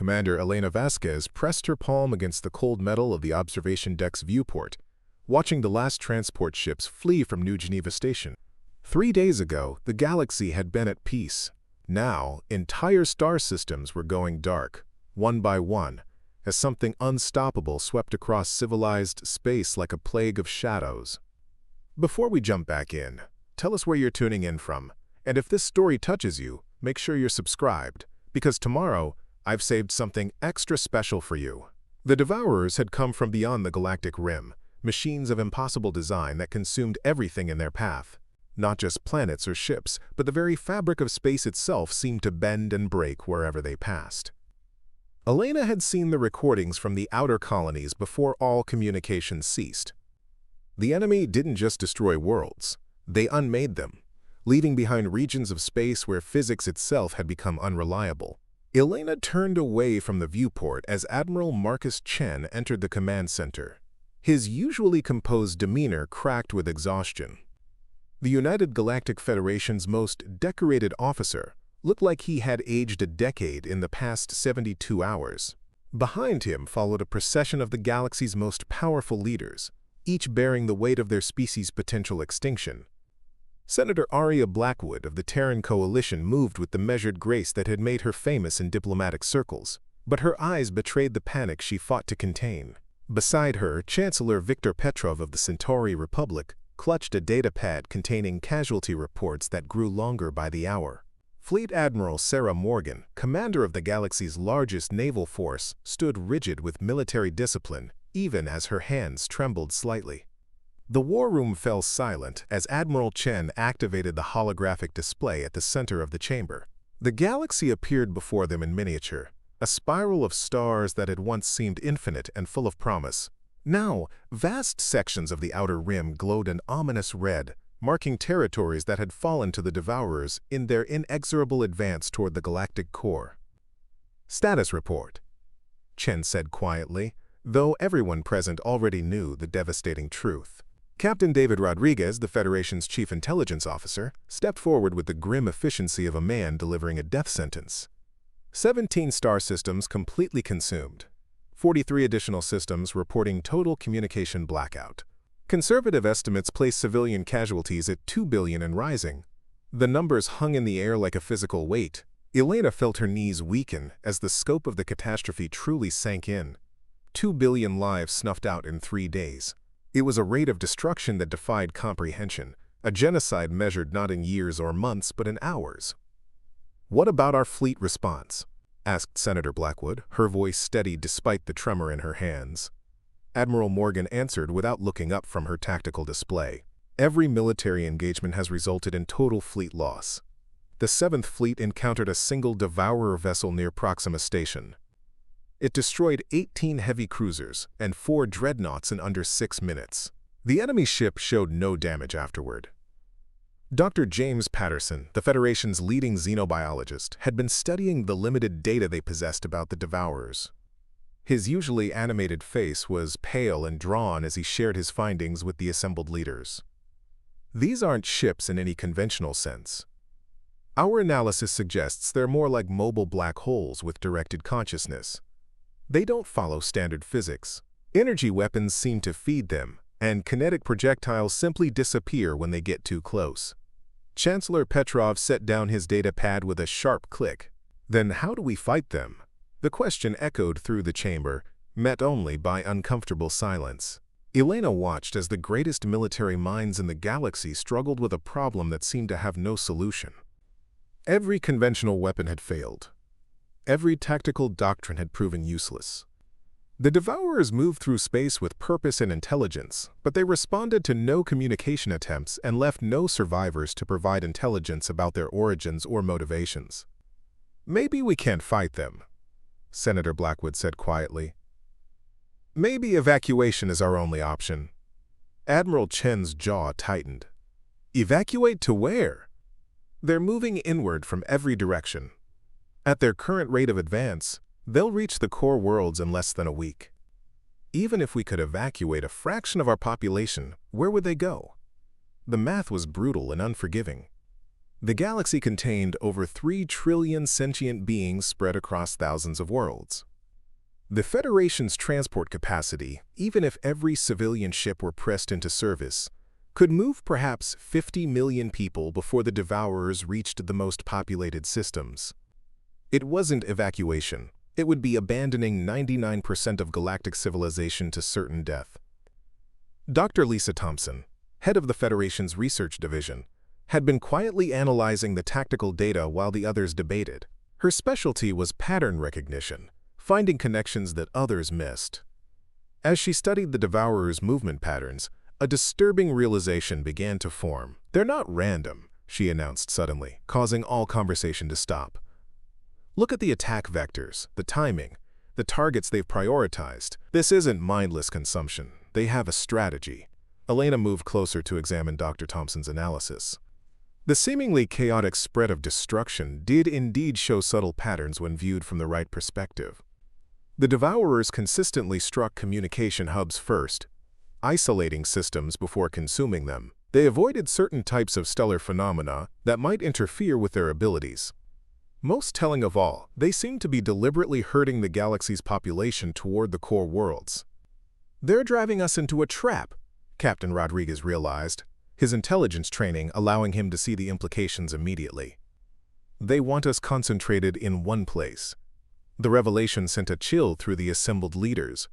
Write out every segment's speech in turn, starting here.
Commander Elena Vasquez pressed her palm against the cold metal of the observation deck's viewport, watching the last transport ships flee from New Geneva Station. 3 days ago, the galaxy had been at peace. Now, entire star systems were going dark, one by one, as something unstoppable swept across civilized space like a plague of shadows. Before we jump back in, tell us where you're tuning in from, and if this story touches you, make sure you're subscribed, because tomorrow, I've saved something extra special for you. The Devourers had come from beyond the galactic rim, machines of impossible design that consumed everything in their path. Not just planets or ships, but the very fabric of space itself seemed to bend and break wherever they passed. Elena had seen the recordings from the outer colonies before all communication ceased. The enemy didn't just destroy worlds, they unmade them, leaving behind regions of space where physics itself had become unreliable. Elena turned away from the viewport as Admiral Marcus Chen entered the command center. His usually composed demeanor cracked with exhaustion. The United Galactic Federation's most decorated officer looked like he had aged a decade in the past 72 hours. Behind him followed a procession of the galaxy's most powerful leaders, each bearing the weight of their species' potential extinction. Senator Aria Blackwood of the Terran Coalition moved with the measured grace that had made her famous in diplomatic circles, but her eyes betrayed the panic she fought to contain. Beside her, Chancellor Viktor Petrov of the Centauri Republic clutched a datapad containing casualty reports that grew longer by the hour. Fleet Admiral Sarah Morgan, commander of the galaxy's largest naval force, stood rigid with military discipline, even as her hands trembled slightly. The war room fell silent as Admiral Chen activated the holographic display at the center of the chamber. The galaxy appeared before them in miniature, a spiral of stars that had once seemed infinite and full of promise. Now, vast sections of the outer rim glowed an ominous red, marking territories that had fallen to the Devourers in their inexorable advance toward the galactic core. "Status report," Chen said quietly, though everyone present already knew the devastating truth. Captain David Rodriguez, the Federation's chief intelligence officer, stepped forward with the grim efficiency of a man delivering a death sentence. 17 star systems completely consumed. 43 additional systems reporting total communication blackout. Conservative estimates place civilian casualties at 2 billion and rising. The numbers hung in the air like a physical weight. Elena felt her knees weaken as the scope of the catastrophe truly sank in. 2 billion lives snuffed out in 3 days. It was a rate of destruction that defied comprehension, a genocide measured not in years or months but in hours. "What about our fleet response?" asked Senator Blackwood, her voice steady despite the tremor in her hands. Admiral Morgan answered without looking up from her tactical display. "Every military engagement has resulted in total fleet loss. The 7th Fleet encountered a single Devourer vessel near Proxima Station. It destroyed 18 heavy cruisers and 4 dreadnoughts in under 6 minutes. The enemy ship showed no damage afterward." Dr. James Patterson, the Federation's leading xenobiologist, had been studying the limited data they possessed about the Devourers. His usually animated face was pale and drawn as he shared his findings with the assembled leaders. "These aren't ships in any conventional sense. Our analysis suggests they're more like mobile black holes with directed consciousness. They don't follow standard physics. Energy weapons seem to feed them, and kinetic projectiles simply disappear when they get too close." Chancellor Petrov set down his datapad with a sharp click. "Then how do we fight them?" The question echoed through the chamber, met only by uncomfortable silence. Elena watched as the greatest military minds in the galaxy struggled with a problem that seemed to have no solution. Every conventional weapon had failed. Every tactical doctrine had proven useless. The Devourers moved through space with purpose and intelligence, but they responded to no communication attempts and left no survivors to provide intelligence about their origins or motivations. "Maybe we can't fight them," Senator Blackwood said quietly. "Maybe evacuation is our only option." Admiral Chen's jaw tightened. "Evacuate to where?" "They're moving inward from every direction. At their current rate of advance, they'll reach the core worlds in less than a week. Even if we could evacuate a fraction of our population, where would they go?" The math was brutal and unforgiving. The galaxy contained over 3 trillion sentient beings spread across thousands of worlds. The Federation's transport capacity, even if every civilian ship were pressed into service, could move perhaps 50 million people before the Devourers reached the most populated systems. It wasn't evacuation. It would be abandoning 99% of galactic civilization to certain death. Dr. Lisa Thompson, head of the Federation's research division, had been quietly analyzing the tactical data while the others debated. Her specialty was pattern recognition, finding connections that others missed. As she studied the Devourers' movement patterns, a disturbing realization began to form. "They're not random," she announced suddenly, causing all conversation to stop. "Look at the attack vectors, the timing, the targets they've prioritized. This isn't mindless consumption. They have a strategy." Elena moved closer to examine Dr. Thompson's analysis. The seemingly chaotic spread of destruction did indeed show subtle patterns when viewed from the right perspective. The Devourers consistently struck communication hubs first, isolating systems before consuming them. They avoided certain types of stellar phenomena that might interfere with their abilities. Most telling of all, they seemed to be deliberately herding the galaxy's population toward the core worlds. "They're driving us into a trap," Captain Rodriguez realized, his intelligence training allowing him to see the implications immediately. "They want us concentrated in one place." The revelation sent a chill through the assembled leaders.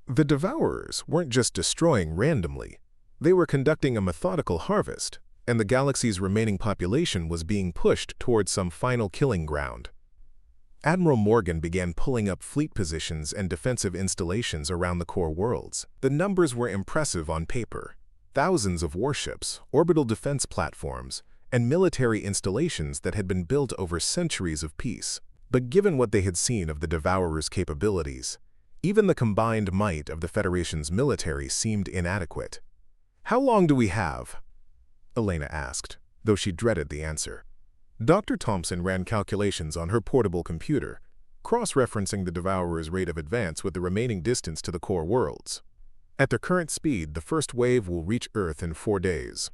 The Devourers weren't just destroying randomly. They were conducting a methodical harvest, and the galaxy's remaining population was being pushed towards some final killing ground. Admiral Morgan began pulling up fleet positions and defensive installations around the core worlds. The numbers were impressive on paper. Thousands of warships, orbital defense platforms, and military installations that had been built over centuries of peace. But given what they had seen of the Devourers' capabilities, even the combined might of the Federation's military seemed inadequate. "How long do we have?" Elena asked, though she dreaded the answer. Dr. Thompson ran calculations on her portable computer, cross-referencing the Devourers' rate of advance with the remaining distance to the core worlds. At their current speed, the first wave will reach Earth in 4 days.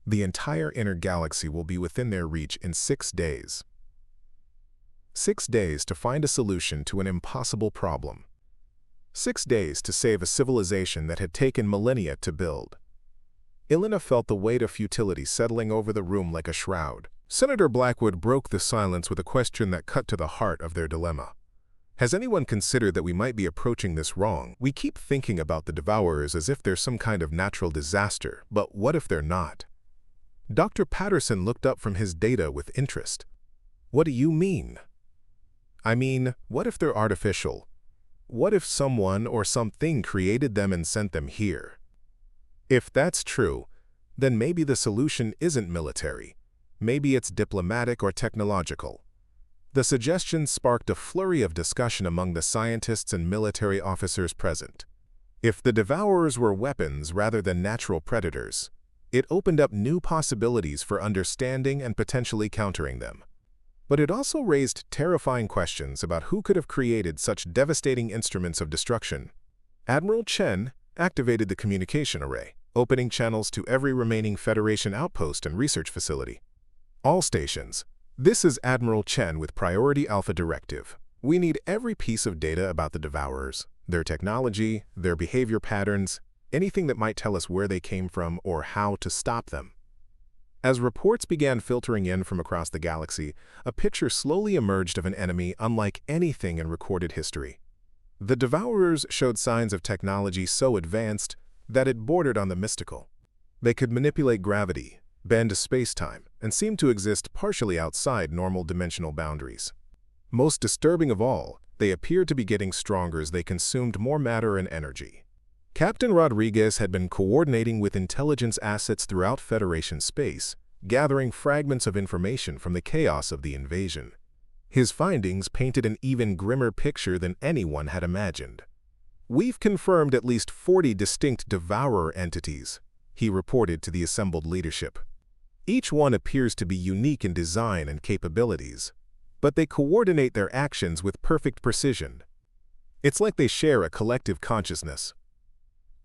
The entire inner galaxy will be within their reach in 6 days. 6 days to find a solution to an impossible problem. 6 days to save a civilization that had taken millennia to build. Elena felt the weight of futility settling over the room like a shroud. Senator Blackwood broke the silence with a question that cut to the heart of their dilemma. "Has anyone considered that we might be approaching this wrong? We keep thinking about the Devourers as if they're some kind of natural disaster, but what if they're not?" Dr. Patterson looked up from his data with interest. "What do you mean?" "I mean, what if they're artificial? What if someone or something created them and sent them here? If that's true, then maybe the solution isn't military. Maybe it's diplomatic or technological." The suggestion sparked a flurry of discussion among the scientists and military officers present. If the Devourers were weapons rather than natural predators, it opened up new possibilities for understanding and potentially countering them. But it also raised terrifying questions about who could have created such devastating instruments of destruction. Admiral Chen activated the communication array, opening channels to every remaining Federation outpost and research facility. "All stations. This is Admiral Chen with Priority Alpha Directive. We need every piece of data about the Devourers, their technology, their behavior patterns, anything that might tell us where they came from or how to stop them." As reports began filtering in from across the galaxy, a picture slowly emerged of an enemy unlike anything in recorded history. The Devourers showed signs of technology so advanced that it bordered on the mystical. They could manipulate gravity, bend space-time, and seemed to exist partially outside normal dimensional boundaries. Most disturbing of all, they appeared to be getting stronger as they consumed more matter and energy. Captain Rodriguez had been coordinating with intelligence assets throughout Federation space, gathering fragments of information from the chaos of the invasion. His findings painted an even grimmer picture than anyone had imagined. "We've confirmed at least 40 distinct Devourer entities," he reported to the assembled leadership. "Each one appears to be unique in design and capabilities, but they coordinate their actions with perfect precision. It's like they share a collective consciousness."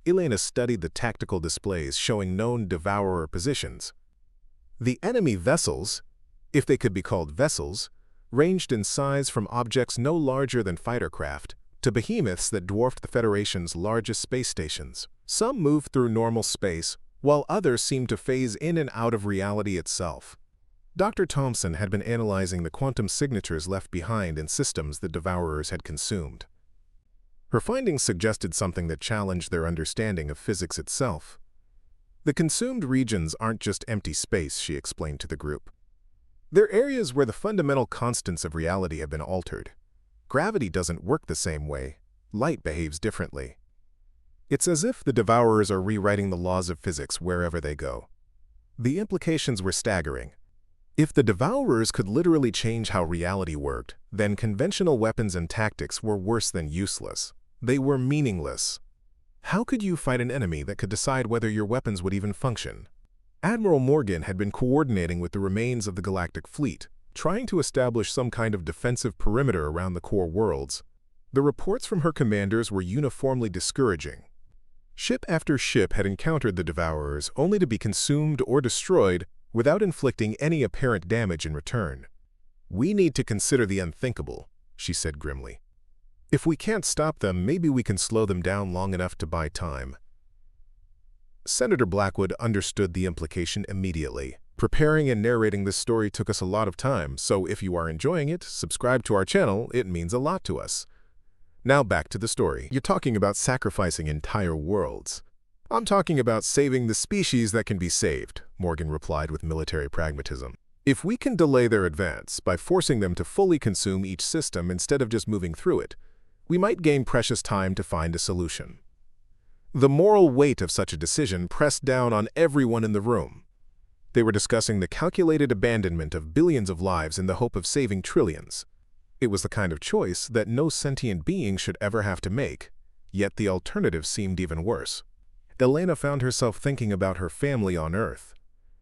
Elena studied the tactical displays showing known Devourer positions. The enemy vessels, if they could be called vessels, ranged in size from objects no larger than fighter craft to behemoths that dwarfed the Federation's largest space stations. Some moved through normal space, while others seemed to phase in and out of reality itself. Dr. Thompson had been analyzing the quantum signatures left behind in systems the Devourers had consumed. Her findings suggested something that challenged their understanding of physics itself. The consumed regions aren't just empty space, she explained to the group. They're areas where the fundamental constants of reality have been altered. Gravity doesn't work the same way. Light behaves differently. It's as if the Devourers are rewriting the laws of physics wherever they go. The implications were staggering. If the Devourers could literally change how reality worked, then conventional weapons and tactics were worse than useless. They were meaningless. How could you fight an enemy that could decide whether your weapons would even function? Admiral Morgan had been coordinating with the remains of the Galactic Fleet, trying to establish some kind of defensive perimeter around the core worlds. The reports from her commanders were uniformly discouraging. Ship after ship had encountered the Devourers only to be consumed or destroyed without inflicting any apparent damage in return. "We need to consider the unthinkable," she said grimly. "If we can't stop them, maybe we can slow them down long enough to buy time." Senator Blackwood understood the implication immediately. Preparing and narrating this story took us a lot of time, so if you are enjoying it, subscribe to our channel. It means a lot to us. Now back to the story. You're talking about sacrificing entire worlds. "I'm talking about saving the species that can be saved," Morgan replied with military pragmatism. "If we can delay their advance by forcing them to fully consume each system instead of just moving through it, we might gain precious time to find a solution." The moral weight of such a decision pressed down on everyone in the room. They were discussing the calculated abandonment of billions of lives in the hope of saving trillions. It was the kind of choice that no sentient being should ever have to make, yet the alternative seemed even worse. Elena found herself thinking about her family on Earth,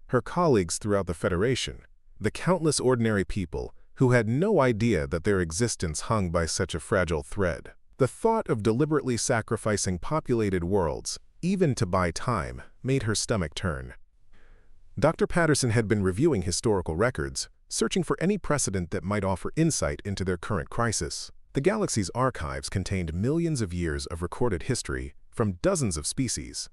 her colleagues throughout the Federation, the countless ordinary people who had no idea that their existence hung by such a fragile thread. The thought of deliberately sacrificing populated worlds, even to buy time, made her stomach turn. Dr. Patterson had been reviewing historical records, searching for any precedent that might offer insight into their current crisis. The galaxy's archives contained millions of years of recorded history from dozens of species,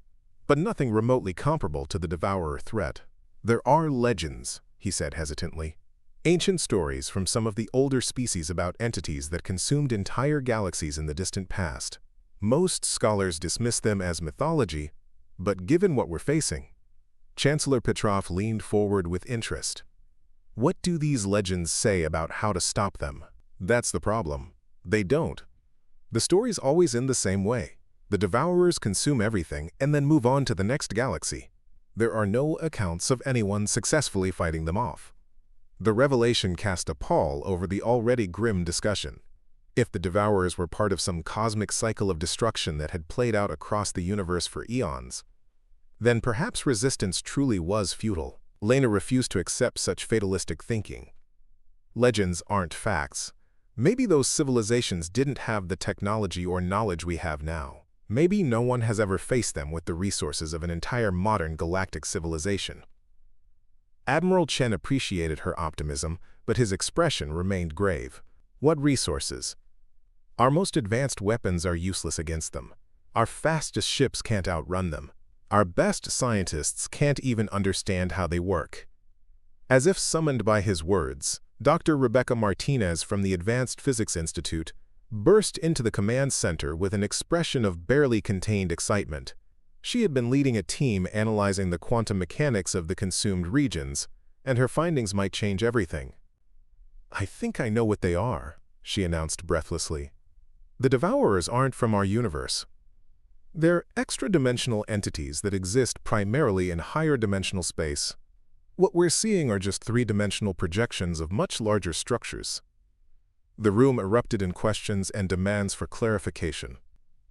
but nothing remotely comparable to the Devourer threat. "There are legends," he said hesitantly. "Ancient stories from some of the older species about entities that consumed entire galaxies in the distant past. Most scholars dismiss them as mythology, but given what we're facing..." Chancellor Petrov leaned forward with interest. "What do these legends say about how to stop them?" "That's the problem. They don't. The story's always in the same way. The Devourers consume everything and then move on to the next galaxy. There are no accounts of anyone successfully fighting them off." The revelation cast a pall over the already grim discussion. If the Devourers were part of some cosmic cycle of destruction that had played out across the universe for eons, then perhaps resistance truly was futile. Elena refused to accept such fatalistic thinking. Legends aren't facts. Maybe those civilizations didn't have the technology or knowledge we have now. Maybe no one has ever faced them with the resources of an entire modern galactic civilization. Admiral Chen appreciated her optimism, but his expression remained grave. "What resources? Our most advanced weapons are useless against them. Our fastest ships can't outrun them. Our best scientists can't even understand how they work." As if summoned by his words, Dr. Rebecca Martinez from the Advanced Physics Institute burst into the command center with an expression of barely contained excitement. She had been leading a team analyzing the quantum mechanics of the consumed regions, and her findings might change everything. "I think I know what they are," she announced breathlessly. "The Devourers aren't from our universe. They're extra-dimensional entities that exist primarily in higher-dimensional space. What we're seeing are just three-dimensional projections of much larger structures." The room erupted in questions and demands for clarification.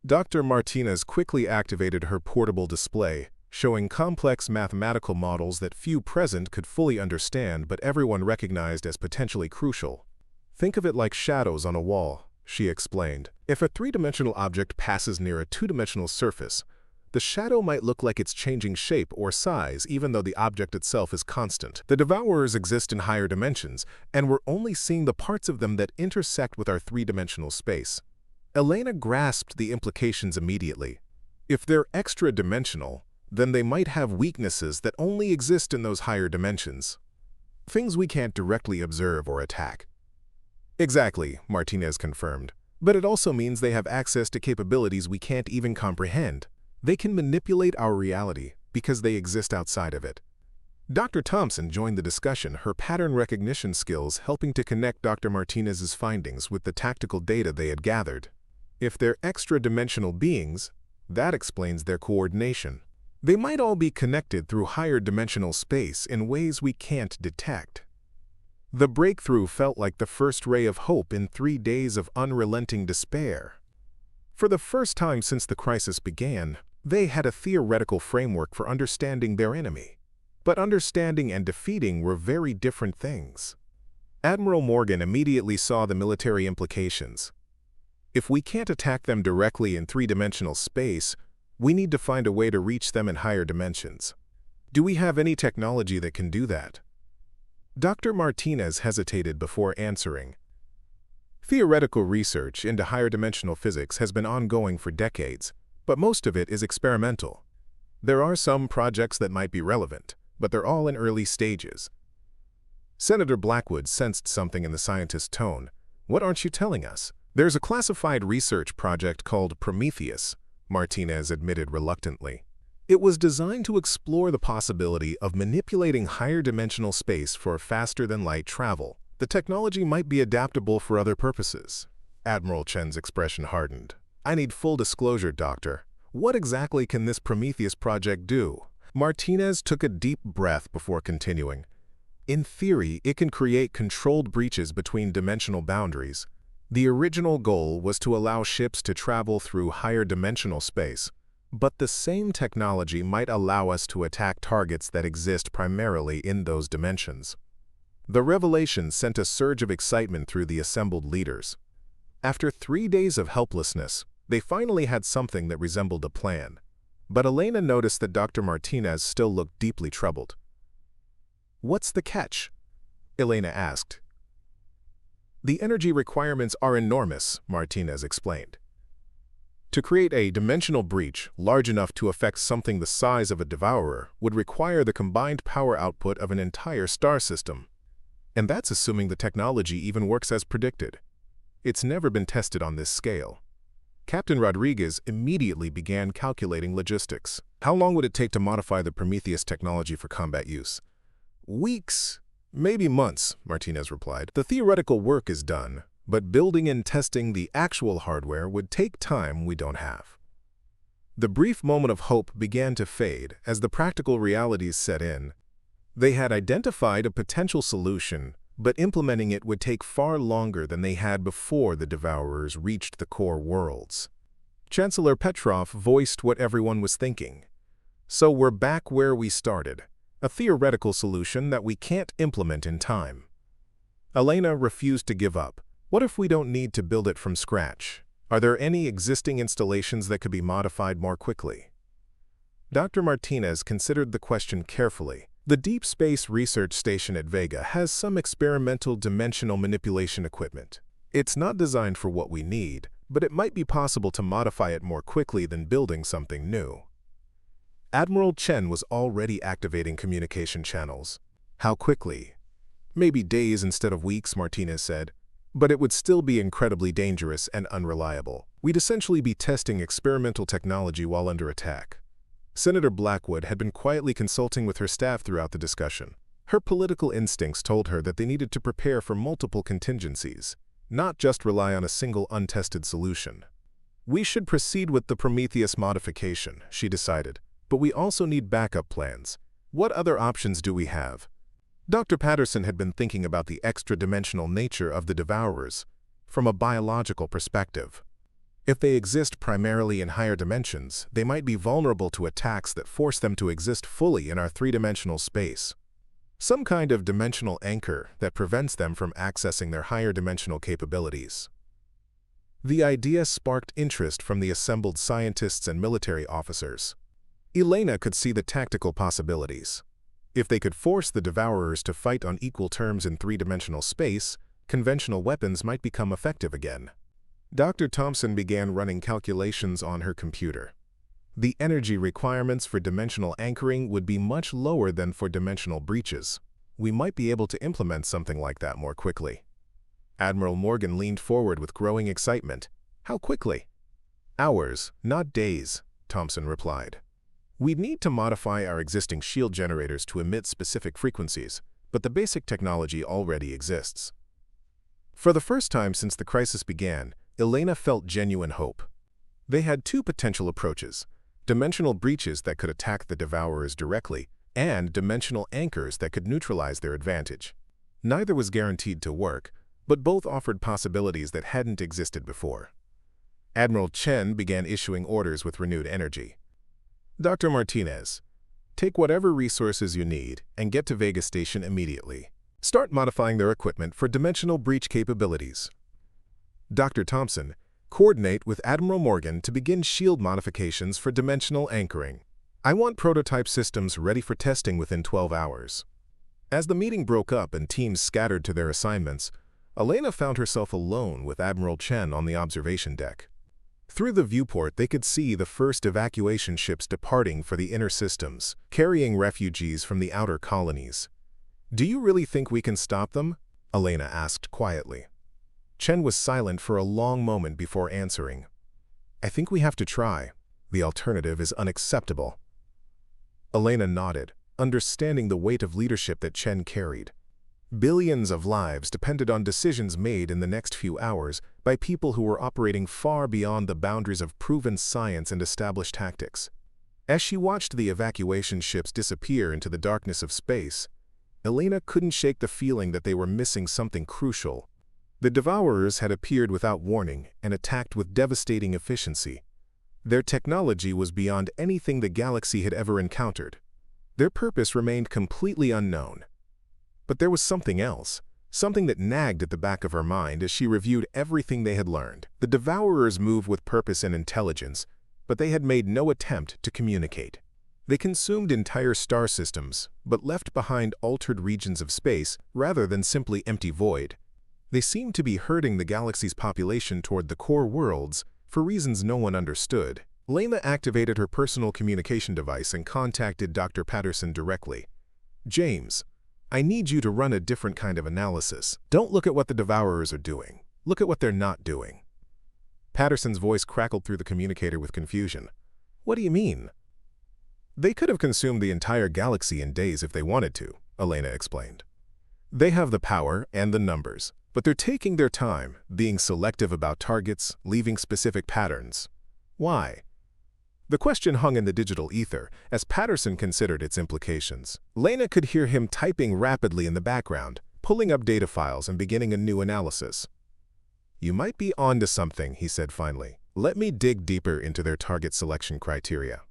Dr. Martinez quickly activated her portable display, showing complex mathematical models that few present could fully understand but everyone recognized as potentially crucial. "Think of it like shadows on a wall," she explained. "If a three-dimensional object passes near a two-dimensional surface, The shadow might look like it's changing shape or size even though the object itself is constant. The Devourers exist in higher dimensions, and we're only seeing the parts of them that intersect with our three-dimensional space. Elena grasped the implications immediately. If they're extra-dimensional, then they might have weaknesses that only exist in those higher dimensions. Things we can't directly observe or attack. Exactly, Martinez confirmed. But it also means they have access to capabilities we can't even comprehend. They can manipulate our reality because they exist outside of it. Dr. Thompson joined the discussion, her pattern recognition skills helping to connect Dr. Martinez's findings with the tactical data they had gathered. If they're extra-dimensional beings, that explains their coordination. They might all be connected through higher dimensional space in ways we can't detect. The breakthrough felt like the first ray of hope in 3 days of unrelenting despair. For the first time since the crisis began, they had a theoretical framework for understanding their enemy. But understanding and defeating were very different things. Admiral Morgan immediately saw the military implications. If we can't attack them directly in three-dimensional space, we need to find a way to reach them in higher dimensions. Do we have any technology that can do that? Dr. Martinez hesitated before answering. Theoretical research into higher dimensional physics has been ongoing for decades, but most of it is experimental. There are some projects that might be relevant, but they're all in early stages. Senator Blackwood sensed something in the scientist's tone. What aren't you telling us? There's a classified research project called Prometheus, Martinez admitted reluctantly. It was designed to explore the possibility of manipulating higher dimensional space for faster-than-light travel. The technology might be adaptable for other purposes. Admiral Chen's expression hardened. I need full disclosure, Doctor. What exactly can this Prometheus project do? Martinez took a deep breath before continuing. In theory, it can create controlled breaches between dimensional boundaries. The original goal was to allow ships to travel through higher dimensional space, but the same technology might allow us to attack targets that exist primarily in those dimensions. The revelation sent a surge of excitement through the assembled leaders. After 3 days of helplessness, they finally had something that resembled a plan. But Elena noticed that Dr. Martinez still looked deeply troubled. What's the catch? Elena asked. The energy requirements are enormous, Martinez explained. To create a dimensional breach large enough to affect something the size of a Devourer would require the combined power output of an entire star system. And that's assuming the technology even works as predicted. It's never been tested on this scale. Captain Rodriguez immediately began calculating logistics. How long would it take to modify the Prometheus technology for combat use? Weeks, maybe months, Martinez replied. The theoretical work is done, but building and testing the actual hardware would take time we don't have. The brief moment of hope began to fade as the practical realities set in. They had identified a potential solution, but implementing it would take far longer than they had before the Devourers reached the core worlds. Chancellor Petrov voiced what everyone was thinking. So we're back where we started, a theoretical solution that we can't implement in time. Elena refused to give up. What if we don't need to build it from scratch? Are there any existing installations that could be modified more quickly? Dr. Martinez considered the question carefully. The Deep Space Research Station at Vega has some experimental dimensional manipulation equipment. It's not designed for what we need, but it might be possible to modify it more quickly than building something new. Admiral Chen was already activating communication channels. How quickly? Maybe days instead of weeks, Martinez said. But it would still be incredibly dangerous and unreliable. We'd essentially be testing experimental technology while under attack. Senator Blackwood had been quietly consulting with her staff throughout the discussion. Her political instincts told her that they needed to prepare for multiple contingencies, not just rely on a single untested solution. We should proceed with the Prometheus modification, she decided, but we also need backup plans. What other options do we have? Dr. Patterson had been thinking about the extra-dimensional nature of the Devourers from a biological perspective. If they exist primarily in higher dimensions, they might be vulnerable to attacks that force them to exist fully in our three-dimensional space. Some kind of dimensional anchor that prevents them from accessing their higher dimensional capabilities. The idea sparked interest from the assembled scientists and military officers. Elena could see the tactical possibilities. If they could force the Devourers to fight on equal terms in three-dimensional space, conventional weapons might become effective again. Dr. Thompson began running calculations on her computer. The energy requirements for dimensional anchoring would be much lower than for dimensional breaches. We might be able to implement something like that more quickly. Admiral Morgan leaned forward with growing excitement. How quickly? Hours, not days, Thompson replied. We'd need to modify our existing shield generators to emit specific frequencies, but the basic technology already exists. For the first time since the crisis began, Elena felt genuine hope. They had two potential approaches: dimensional breaches that could attack the Devourers directly, and dimensional anchors that could neutralize their advantage. Neither was guaranteed to work, but both offered possibilities that hadn't existed before. Admiral Chen began issuing orders with renewed energy. Dr. Martinez, take whatever resources you need and get to Vega Station immediately. Start modifying their equipment for dimensional breach capabilities. Dr. Thompson, coordinate with Admiral Morgan to begin shield modifications for dimensional anchoring. I want prototype systems ready for testing within 12 hours. As the meeting broke up and teams scattered to their assignments, Elena found herself alone with Admiral Chen on the observation deck. Through the viewport, they could see the first evacuation ships departing for the inner systems, carrying refugees from the outer colonies. Do you really think we can stop them? Elena asked quietly. Chen was silent for a long moment before answering. I think we have to try. The alternative is unacceptable. Elena nodded, understanding the weight of leadership that Chen carried. Billions of lives depended on decisions made in the next few hours by people who were operating far beyond the boundaries of proven science and established tactics. As she watched the evacuation ships disappear into the darkness of space, Elena couldn't shake the feeling that they were missing something crucial. The Devourers had appeared without warning and attacked with devastating efficiency. Their technology was beyond anything the galaxy had ever encountered. Their purpose remained completely unknown. But there was something else, something that nagged at the back of her mind as she reviewed everything they had learned. The Devourers moved with purpose and intelligence, but they had made no attempt to communicate. They consumed entire star systems, but left behind altered regions of space rather than simply empty void. They seemed to be herding the galaxy's population toward the core worlds for reasons no one understood. Elena activated her personal communication device and contacted Dr. Patterson directly. James, I need you to run a different kind of analysis. Don't look at what the Devourers are doing. Look at what they're not doing. Patterson's voice crackled through the communicator with confusion. What do you mean? They could have consumed the entire galaxy in days if they wanted to, Elena explained. They have the power and the numbers, but they're taking their time, being selective about targets, leaving specific patterns. Why? The question hung in the digital ether as Patterson considered its implications. Elena could hear him typing rapidly in the background, pulling up data files and beginning a new analysis. You might be onto something, he said finally. Let me dig deeper into their target selection criteria.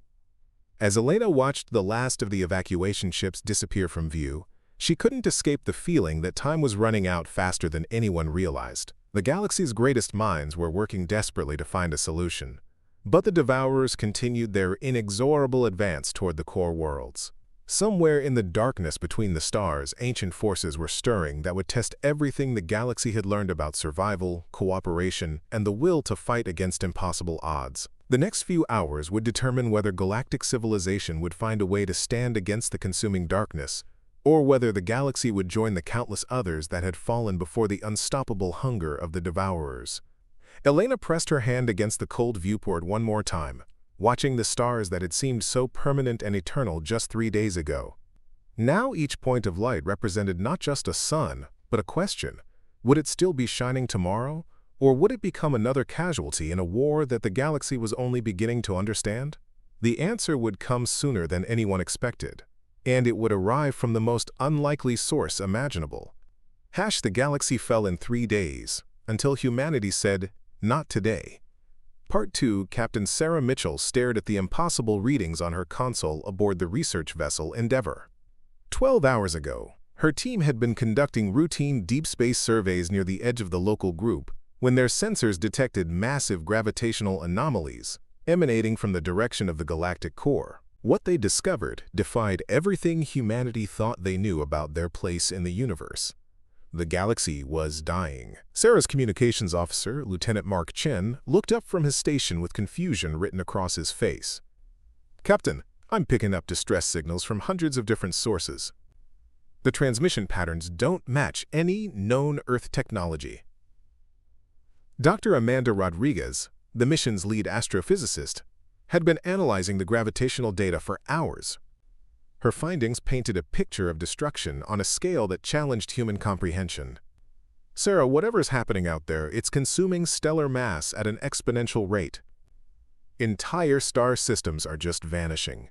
As Elena watched the last of the evacuation ships disappear from view, she couldn't escape the feeling that time was running out faster than anyone realized. The galaxy's greatest minds were working desperately to find a solution, but the Devourers continued their inexorable advance toward the core worlds. Somewhere in the darkness between the stars, ancient forces were stirring that would test everything the galaxy had learned about survival, cooperation, and the will to fight against impossible odds. The next few hours would determine whether galactic civilization would find a way to stand against the consuming darkness, or whether the galaxy would join the countless others that had fallen before the unstoppable hunger of the Devourers. Elena pressed her hand against the cold viewport one more time, watching the stars that had seemed so permanent and eternal just 3 days ago. Now each point of light represented not just a sun, but a question. Would it still be shining tomorrow, or would it become another casualty in a war that the galaxy was only beginning to understand? The answer would come sooner than anyone expected, and it would arrive from the most unlikely source imaginable. The galaxy fell in 3 days, until humanity said, not today. Part 2, Captain Sarah Mitchell stared at the impossible readings on her console aboard the research vessel Endeavour. 12 hours ago, her team had been conducting routine deep space surveys near the edge of the local group when their sensors detected massive gravitational anomalies emanating from the direction of the galactic core. What they discovered defied everything humanity thought they knew about their place in the universe. The galaxy was dying. Sarah's communications officer, Lieutenant Mark Chen, looked up from his station with confusion written across his face. "Captain, I'm picking up distress signals from hundreds of different sources. The transmission patterns don't match any known Earth technology." Dr. Amanda Rodriguez, the mission's lead astrophysicist, had been analyzing the gravitational data for hours. Her findings painted a picture of destruction on a scale that challenged human comprehension. "Sarah, whatever's happening out there, it's consuming stellar mass at an exponential rate. Entire star systems are just vanishing."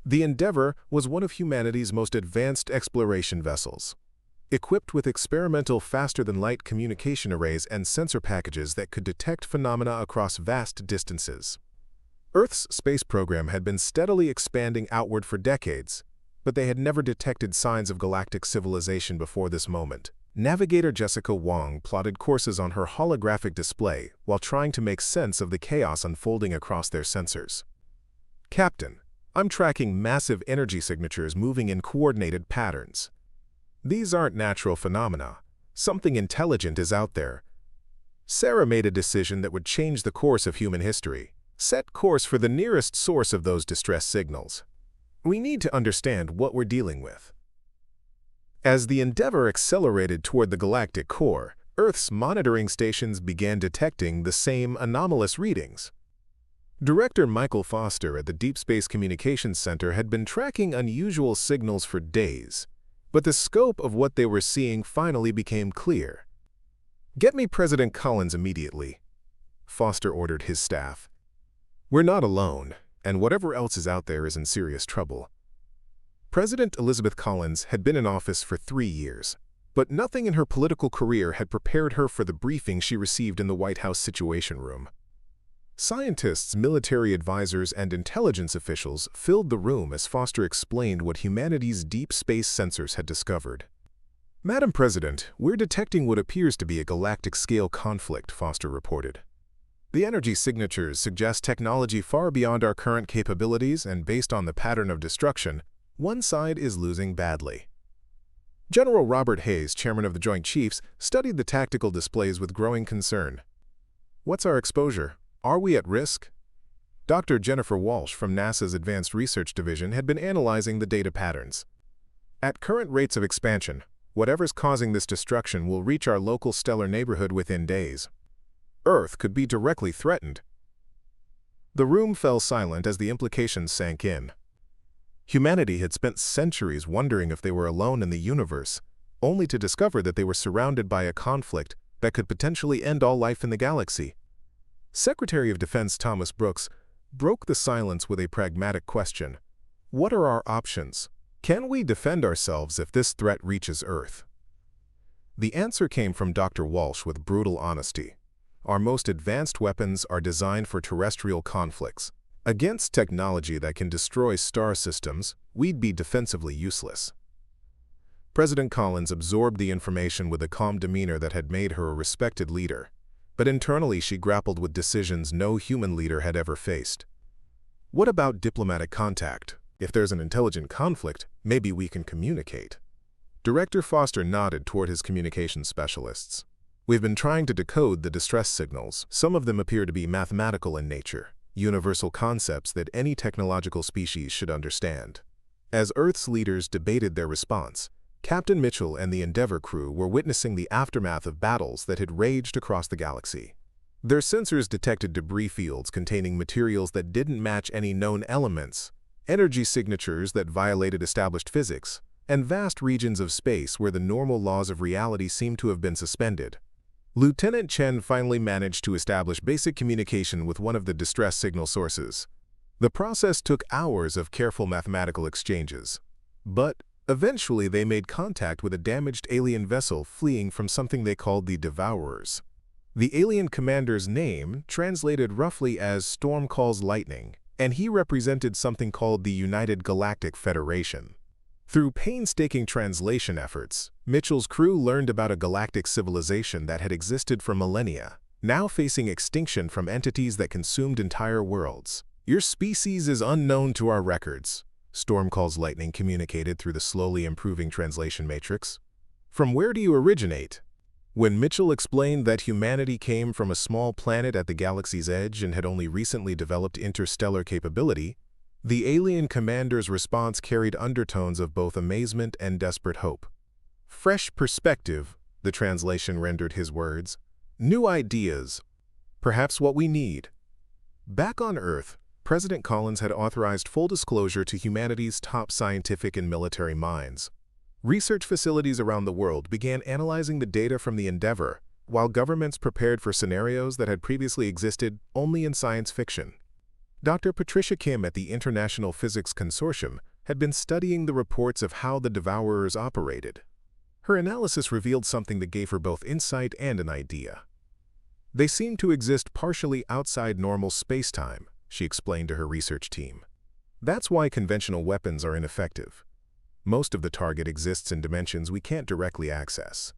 The Endeavour was one of humanity's most advanced exploration vessels, equipped with experimental faster-than-light communication arrays and sensor packages that could detect phenomena across vast distances. Earth's space program had been steadily expanding outward for decades, but they had never detected signs of galactic civilization before this moment. Navigator Jessica Wong plotted courses on her holographic display while trying to make sense of the chaos unfolding across their sensors. "Captain, I'm tracking massive energy signatures moving in coordinated patterns. These aren't natural phenomena. Something intelligent is out there." Sarah made a decision that would change the course of human history. Set course for the nearest source of those distress signals. We need to understand what we're dealing with. As the Endeavour accelerated toward the galactic core, Earth's monitoring stations began detecting the same anomalous readings. Director Michael Foster at the Deep Space Communications Center had been tracking unusual signals for days, but the scope of what they were seeing finally became clear. "Get me President Collins immediately," Foster ordered his staff. "We're not alone, and whatever else is out there is in serious trouble." President Elizabeth Collins had been in office for 3 years, but nothing in her political career had prepared her for the briefing she received in the White House Situation Room. Scientists, military advisors, and intelligence officials filled the room as Foster explained what humanity's deep space sensors had discovered. "Madam President, we're detecting what appears to be a galactic-scale conflict," Foster reported. "The energy signatures suggest technology far beyond our current capabilities, and based on the pattern of destruction, one side is losing badly." General Robert Hayes, chairman of the Joint Chiefs, studied the tactical displays with growing concern. "What's our exposure? Are we at risk?" Dr. Jennifer Walsh from NASA's Advanced Research Division had been analyzing the data patterns. "At current rates of expansion, whatever's causing this destruction will reach our local stellar neighborhood within days. Earth could be directly threatened." The room fell silent as the implications sank in. Humanity had spent centuries wondering if they were alone in the universe, only to discover that they were surrounded by a conflict that could potentially end all life in the galaxy. Secretary of Defense Thomas Brooks broke the silence with a pragmatic question. "What are our options? Can we defend ourselves if this threat reaches Earth?" The answer came from Dr. Walsh with brutal honesty. "Our most advanced weapons are designed for terrestrial conflicts. Against technology that can destroy star systems, we'd be defensively useless." President Collins absorbed the information with a calm demeanor that had made her a respected leader, but internally she grappled with decisions no human leader had ever faced. "What about diplomatic contact? If there's an intelligent conflict, maybe we can communicate." Director Foster nodded toward his communications specialists. "We've been trying to decode the distress signals. Some of them appear to be mathematical in nature, universal concepts that any technological species should understand." As Earth's leaders debated their response, Captain Mitchell and the Endeavour crew were witnessing the aftermath of battles that had raged across the galaxy. Their sensors detected debris fields containing materials that didn't match any known elements, energy signatures that violated established physics, and vast regions of space where the normal laws of reality seemed to have been suspended. Lieutenant Chen finally managed to establish basic communication with one of the distress signal sources. The process took hours of careful mathematical exchanges, but eventually they made contact with a damaged alien vessel fleeing from something they called the Devourers. The alien commander's name translated roughly as "Storm Calls Lightning," and he represented something called the United Galactic Federation. Through painstaking translation efforts, Mitchell's crew learned about a galactic civilization that had existed for millennia, now facing extinction from entities that consumed entire worlds. Your species is unknown to our records, Storm Call's Lightning communicated through the slowly improving translation matrix. From where do you originate? When Mitchell explained that humanity came from a small planet at the galaxy's edge and had only recently developed interstellar capability, the alien commander's response carried undertones of both amazement and desperate hope. Fresh perspective, the translation rendered his words. New ideas. Perhaps what we need. Back on Earth, President Collins had authorized full disclosure to humanity's top scientific and military minds. Research facilities around the world began analyzing the data from the Endeavor, while governments prepared for scenarios that had previously existed only in science fiction. Dr. Patricia Kim at the International Physics Consortium had been studying the reports of how the Devourers operated. Her analysis revealed something that gave her both insight and an idea. They seemed to exist partially outside normal space-time, she explained to her research team. That's why conventional weapons are ineffective. Most of the target exists in dimensions we can't directly access.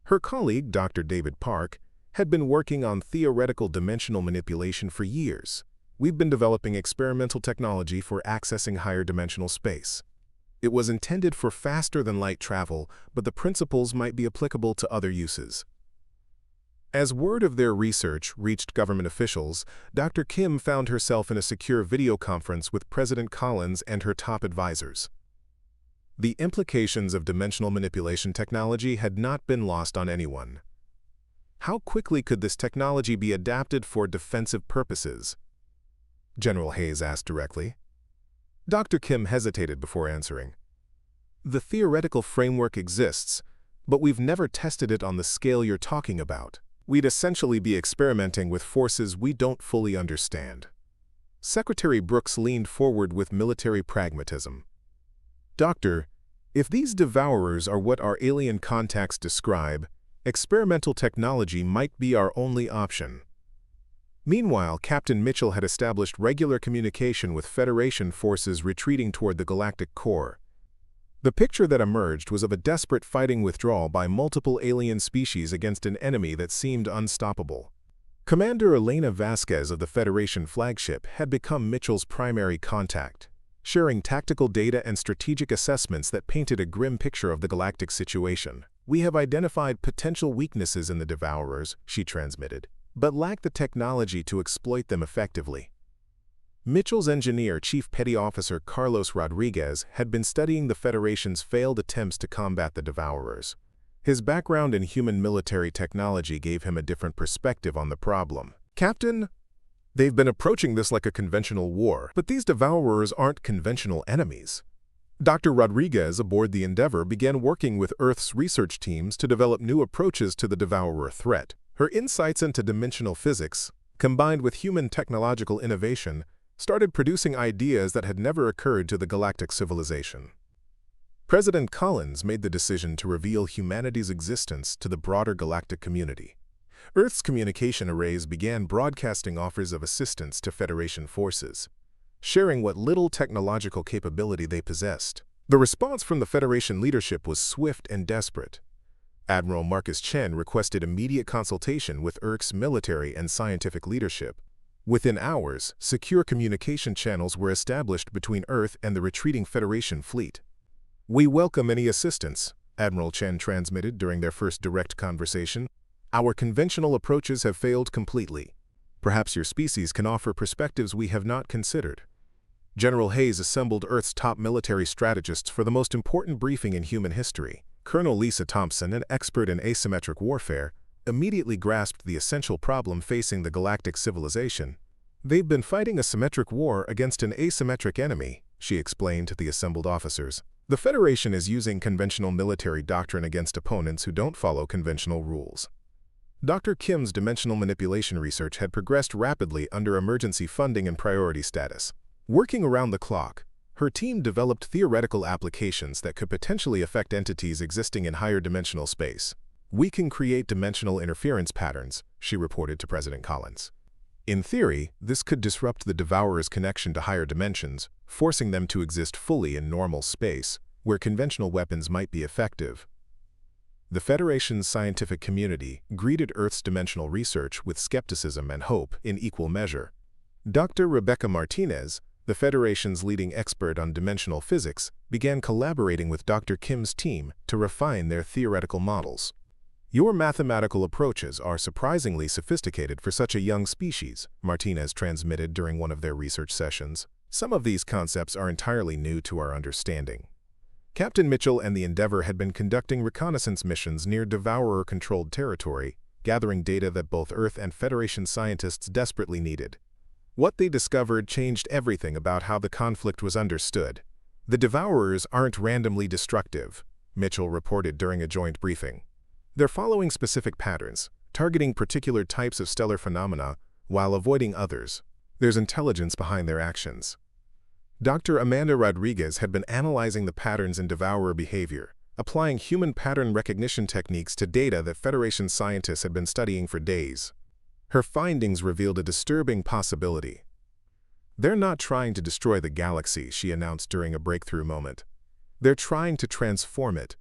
Her colleague, Dr. David Park, had been working on theoretical dimensional manipulation for years. We've been developing experimental technology for accessing higher dimensional space. It was intended for faster-than-light travel, but the principles might be applicable to other uses. As word of their research reached government officials, Dr. Kim found herself in a secure video conference with President Collins and her top advisors. The implications of dimensional manipulation technology had not been lost on anyone. How quickly could this technology be adapted for defensive purposes? General Hayes asked directly. Dr. Kim hesitated before answering. The theoretical framework exists, but we've never tested it on the scale you're talking about. We'd essentially be experimenting with forces we don't fully understand. Secretary Brooks leaned forward with military pragmatism. Doctor, if these Devourers are what our alien contacts describe, experimental technology might be our only option. Meanwhile, Captain Mitchell had established regular communication with Federation forces retreating toward the galactic core. The picture that emerged was of a desperate fighting withdrawal by multiple alien species against an enemy that seemed unstoppable. Commander Elena Vasquez of the Federation flagship had become Mitchell's primary contact, sharing tactical data and strategic assessments that painted a grim picture of the galactic situation. We have identified potential weaknesses in the Devourers, she transmitted, but lack the technology to exploit them effectively. Mitchell's engineer, Chief Petty Officer Carlos Rodriguez, had been studying the Federation's failed attempts to combat the Devourers. His background in human military technology gave him a different perspective on the problem. Captain, they've been approaching this like a conventional war, but these Devourers aren't conventional enemies. Dr. Rodriguez aboard the Endeavor began working with Earth's research teams to develop new approaches to the Devourer threat. Her insights into dimensional physics, combined with human technological innovation, started producing ideas that had never occurred to the galactic civilization. President Collins made the decision to reveal humanity's existence to the broader galactic community. Earth's communication arrays began broadcasting offers of assistance to Federation forces, sharing what little technological capability they possessed. The response from the Federation leadership was swift and desperate. Admiral Marcus Chen requested immediate consultation with Earth's military and scientific leadership. Within hours, secure communication channels were established between Earth and the retreating Federation fleet. We welcome any assistance, Admiral Chen transmitted during their first direct conversation. Our conventional approaches have failed completely. Perhaps your species can offer perspectives we have not considered. General Hayes assembled Earth's top military strategists for the most important briefing in human history. Colonel Lisa Thompson, an expert in asymmetric warfare, immediately grasped the essential problem facing the galactic civilization. They've been fighting a symmetric war against an asymmetric enemy, she explained to the assembled officers. The Federation is using conventional military doctrine against opponents who don't follow conventional rules. Dr. Kim's dimensional manipulation research had progressed rapidly under emergency funding and priority status. Working around the clock, her team developed theoretical applications that could potentially affect entities existing in higher dimensional space. We can create dimensional interference patterns, she reported to President Collins. In theory, this could disrupt the Devourers' connection to higher dimensions, forcing them to exist fully in normal space, where conventional weapons might be effective. The Federation's scientific community greeted Earth's dimensional research with skepticism and hope in equal measure. Dr. Rebecca Martinez, the Federation's leading expert on dimensional physics, began collaborating with Dr. Kim's team to refine their theoretical models. "Your mathematical approaches are surprisingly sophisticated for such a young species," Martinez transmitted during one of their research sessions. "Some of these concepts are entirely new to our understanding." Captain Mitchell and the Endeavour had been conducting reconnaissance missions near Devourer-controlled territory, gathering data that both Earth and Federation scientists desperately needed. What they discovered changed everything about how the conflict was understood. "The Devourers aren't randomly destructive," Mitchell reported during a joint briefing. "They're following specific patterns, targeting particular types of stellar phenomena while avoiding others. There's intelligence behind their actions." Dr. Amanda Rodriguez had been analyzing the patterns in Devourer behavior, applying human pattern recognition techniques to data that Federation scientists had been studying for days. Her findings revealed a disturbing possibility. "They're not trying to destroy the galaxy," she announced during a breakthrough moment. "They're trying to transform it.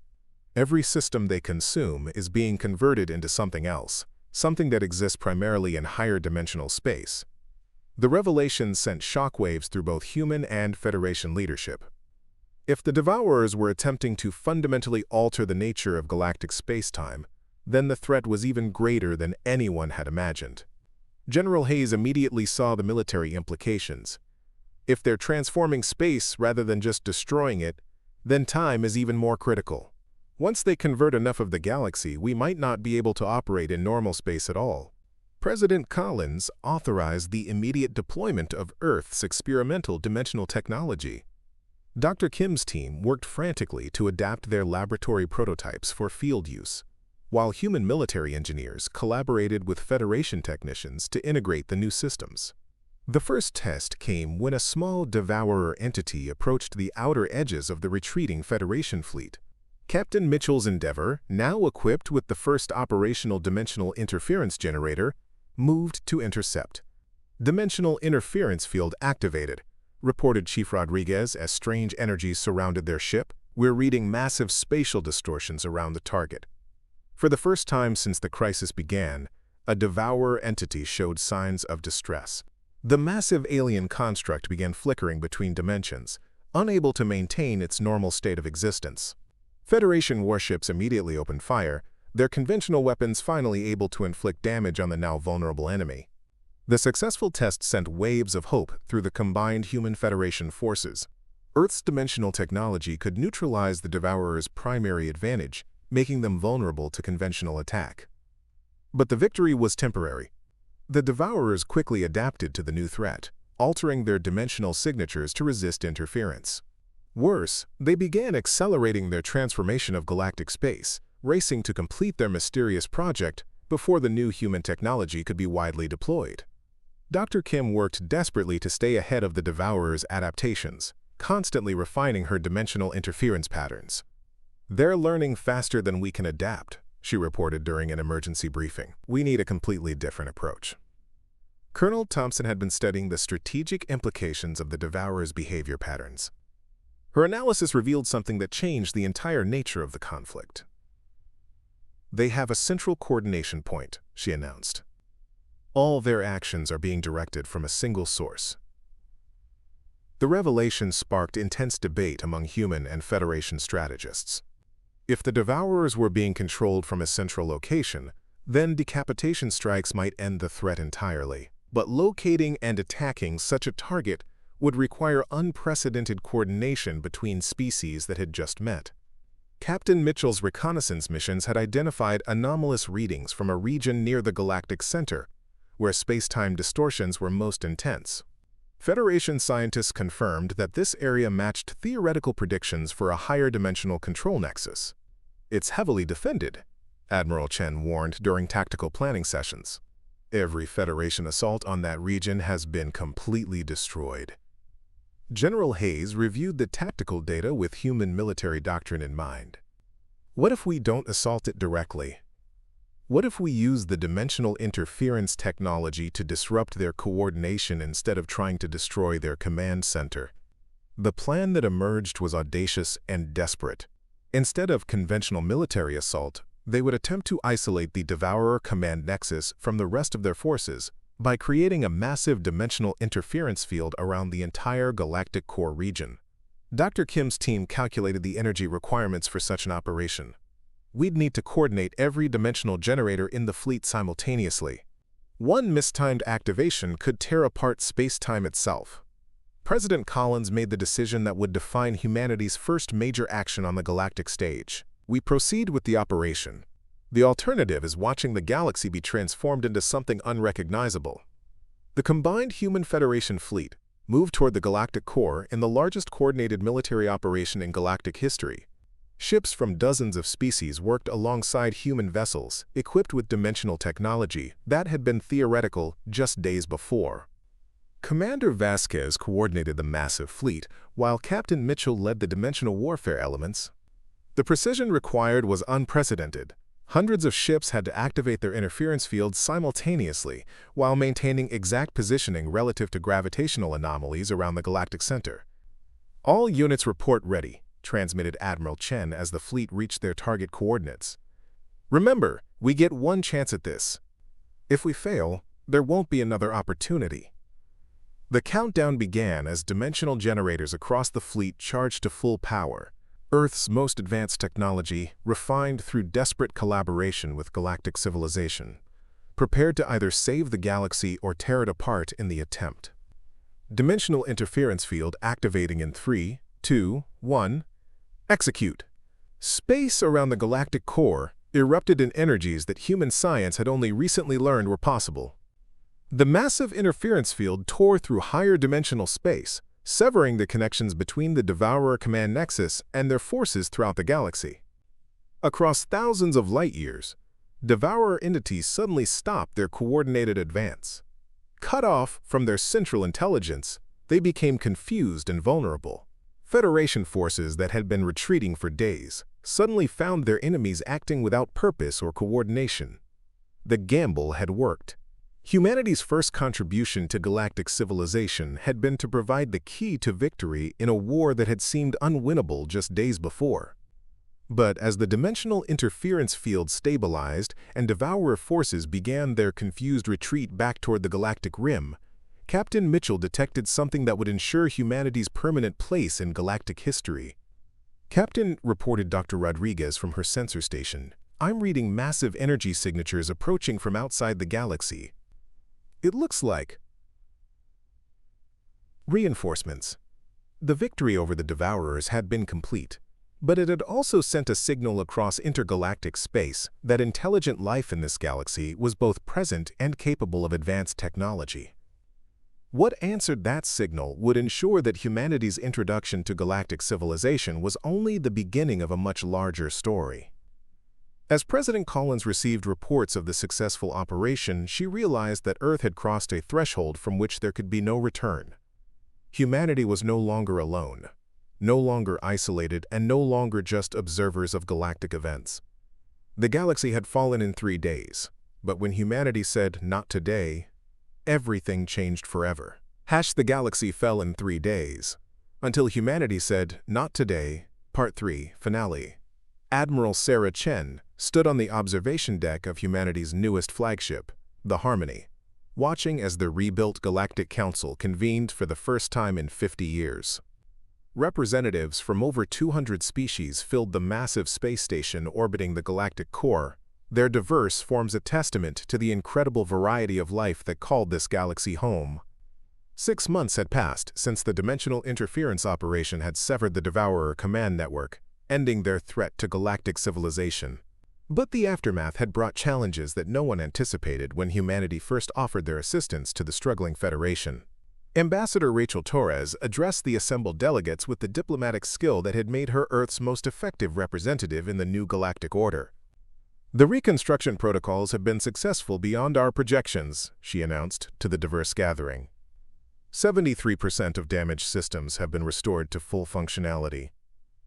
Every system they consume is being converted into something else, something that exists primarily in higher dimensional space." The revelation sent shockwaves through both human and Federation leadership. If the Devourers were attempting to fundamentally alter the nature of galactic space-time, then the threat was even greater than anyone had imagined. General Hayes immediately saw the military implications. If they're transforming space rather than just destroying it, then time is even more critical. Once they convert enough of the galaxy, we might not be able to operate in normal space at all. President Collins authorized the immediate deployment of Earth's experimental dimensional technology. Dr. Kim's team worked frantically to adapt their laboratory prototypes for field use, while human military engineers collaborated with Federation technicians to integrate the new systems. The first test came when a small Devourer entity approached the outer edges of the retreating Federation fleet. Captain Mitchell's Endeavour, now equipped with the first operational dimensional interference generator, moved to intercept. "Dimensional interference field activated," reported Chief Rodriguez as strange energies surrounded their ship. "We're reading massive spatial distortions around the target." For the first time since the crisis began, a Devourer entity showed signs of distress. The massive alien construct began flickering between dimensions, unable to maintain its normal state of existence. Federation warships immediately opened fire, their conventional weapons finally able to inflict damage on the now vulnerable enemy. The successful test sent waves of hope through the combined human Federation forces. Earth's dimensional technology could neutralize the Devourers' primary advantage, making them vulnerable to conventional attack. But the victory was temporary. The Devourers quickly adapted to the new threat, altering their dimensional signatures to resist interference. Worse, they began accelerating their transformation of galactic space, racing to complete their mysterious project before the new human technology could be widely deployed. Dr. Kim worked desperately to stay ahead of the Devourers' adaptations, constantly refining her dimensional interference patterns. "They're learning faster than we can adapt," she reported during an emergency briefing. "We need a completely different approach." Colonel Thompson had been studying the strategic implications of the Devourers' behavior patterns. Her analysis revealed something that changed the entire nature of the conflict. "They have a central coordination point," she announced. "All their actions are being directed from a single source." The revelation sparked intense debate among human and Federation strategists. If the Devourers were being controlled from a central location, then decapitation strikes might end the threat entirely. But locating and attacking such a target would require unprecedented coordination between species that had just met. Captain Mitchell's reconnaissance missions had identified anomalous readings from a region near the galactic center, where space-time distortions were most intense. Federation scientists confirmed that this area matched theoretical predictions for a higher dimensional control nexus. "It's heavily defended," Admiral Chen warned during tactical planning sessions. "Every Federation assault on that region has been completely destroyed." General Hayes reviewed the tactical data with human military doctrine in mind. "What if we don't assault it directly? What if we use the dimensional interference technology to disrupt their coordination instead of trying to destroy their command center?" The plan that emerged was audacious and desperate. Instead of conventional military assault, they would attempt to isolate the Devourer command nexus from the rest of their forces by creating a massive dimensional interference field around the entire galactic core region. Dr. Kim's team calculated the energy requirements for such an operation. We'd need to coordinate every dimensional generator in the fleet simultaneously. One mistimed activation could tear apart space-time itself. President Collins made the decision that would define humanity's first major action on the galactic stage. We proceed with the operation. The alternative is watching the galaxy be transformed into something unrecognizable. The combined Human Federation fleet moved toward the galactic core in the largest coordinated military operation in galactic history. Ships from dozens of species worked alongside human vessels equipped with dimensional technology that had been theoretical just days before. Commander Vasquez coordinated the massive fleet, while Captain Mitchell led the dimensional warfare elements. The precision required was unprecedented. Hundreds of ships had to activate their interference fields simultaneously while maintaining exact positioning relative to gravitational anomalies around the galactic center. "All units report ready," transmitted Admiral Chen as the fleet reached their target coordinates. "Remember, we get one chance at this. If we fail, there won't be another opportunity." The countdown began as dimensional generators across the fleet charged to full power. Earth's most advanced technology, refined through desperate collaboration with galactic civilization, prepared to either save the galaxy or tear it apart in the attempt. Dimensional interference field activating in 3, 2, 1. Execute. Space around the galactic core erupted in energies that human science had only recently learned were possible. The massive interference field tore through higher dimensional space, severing the connections between the Devourer command nexus and their forces throughout the galaxy. Across thousands of light-years, Devourer entities suddenly stopped their coordinated advance. Cut off from their central intelligence, they became confused and vulnerable. Federation forces that had been retreating for days suddenly found their enemies acting without purpose or coordination. The gamble had worked. Humanity's first contribution to galactic civilization had been to provide the key to victory in a war that had seemed unwinnable just days before. But as the dimensional interference field stabilized and Devourer forces began their confused retreat back toward the galactic rim, Captain Mitchell detected something that would ensure humanity's permanent place in galactic history. "Captain," reported Dr. Rodriguez from her sensor station, "I'm reading massive energy signatures approaching from outside the galaxy. It looks like reinforcements." The victory over the Devourers had been complete, but it had also sent a signal across intergalactic space that intelligent life in this galaxy was both present and capable of advanced technology. What answered that signal would ensure that humanity's introduction to galactic civilization was only the beginning of a much larger story. As President Collins received reports of the successful operation, she realized that Earth had crossed a threshold from which there could be no return. Humanity was no longer alone, no longer isolated, and no longer just observers of galactic events. The galaxy had fallen in 3 days, but when humanity said, "Not today," everything changed forever. The galaxy fell in 3 days, until humanity said, "Not today." Part 3, Finale. Admiral Sarah Chen stood on the observation deck of humanity's newest flagship, the Harmony, watching as the rebuilt Galactic Council convened for the first time in 50 years. Representatives from over 200 species filled the massive space station orbiting the galactic core. Their diverse forms a testament to the incredible variety of life that called this galaxy home. 6 months had passed since the dimensional interference operation had severed the Devourer command network, ending their threat to galactic civilization. But the aftermath had brought challenges that no one anticipated when humanity first offered their assistance to the struggling Federation. Ambassador Rachel Torres addressed the assembled delegates with the diplomatic skill that had made her Earth's most effective representative in the new galactic order. "The reconstruction protocols have been successful beyond our projections," she announced to the diverse gathering. 73% of damaged systems have been restored to full functionality.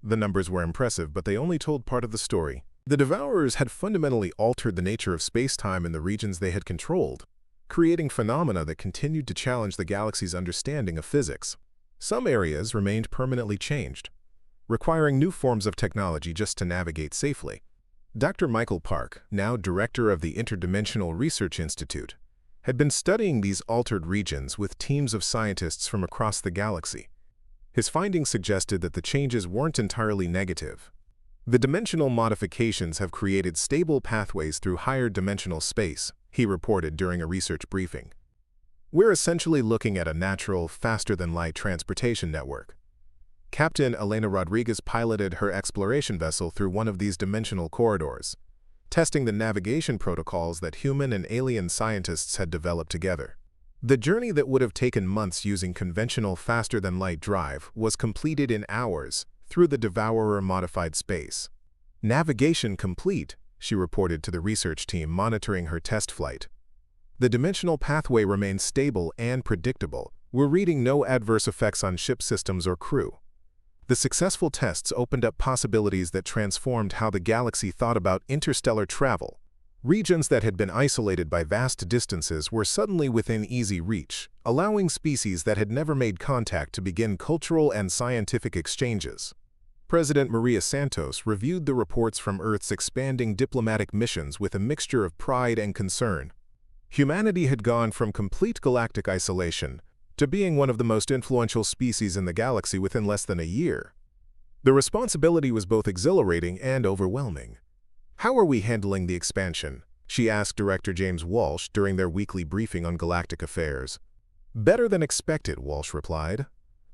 The numbers were impressive, but they only told part of the story. The Devourers had fundamentally altered the nature of space-time in the regions they had controlled, creating phenomena that continued to challenge the galaxy's understanding of physics. Some areas remained permanently changed, requiring new forms of technology just to navigate safely. Dr. Michael Park, now director of the Interdimensional Research Institute, had been studying these altered regions with teams of scientists from across the galaxy. His findings suggested that the changes weren't entirely negative. The dimensional modifications have created stable pathways through higher dimensional space, he reported during a research briefing. We're essentially looking at a natural, faster-than-light transportation network. Captain Elena Rodriguez piloted her exploration vessel through one of these dimensional corridors, testing the navigation protocols that human and alien scientists had developed together. The journey that would have taken months using conventional faster-than-light drive was completed in hours through the Devourer modified space. Navigation complete, she reported to the research team monitoring her test flight. The dimensional pathway remains stable and predictable. We're reading no adverse effects on ship systems or crew. The successful tests opened up possibilities that transformed how the galaxy thought about interstellar travel. Regions that had been isolated by vast distances were suddenly within easy reach, allowing species that had never made contact to begin cultural and scientific exchanges. President Maria Santos reviewed the reports from Earth's expanding diplomatic missions with a mixture of pride and concern. Humanity had gone from complete galactic isolation to being one of the most influential species in the galaxy within less than a year. The responsibility was both exhilarating and overwhelming. "How are we handling the expansion?" she asked Director James Walsh during their weekly briefing on galactic affairs. "Better than expected," Walsh replied.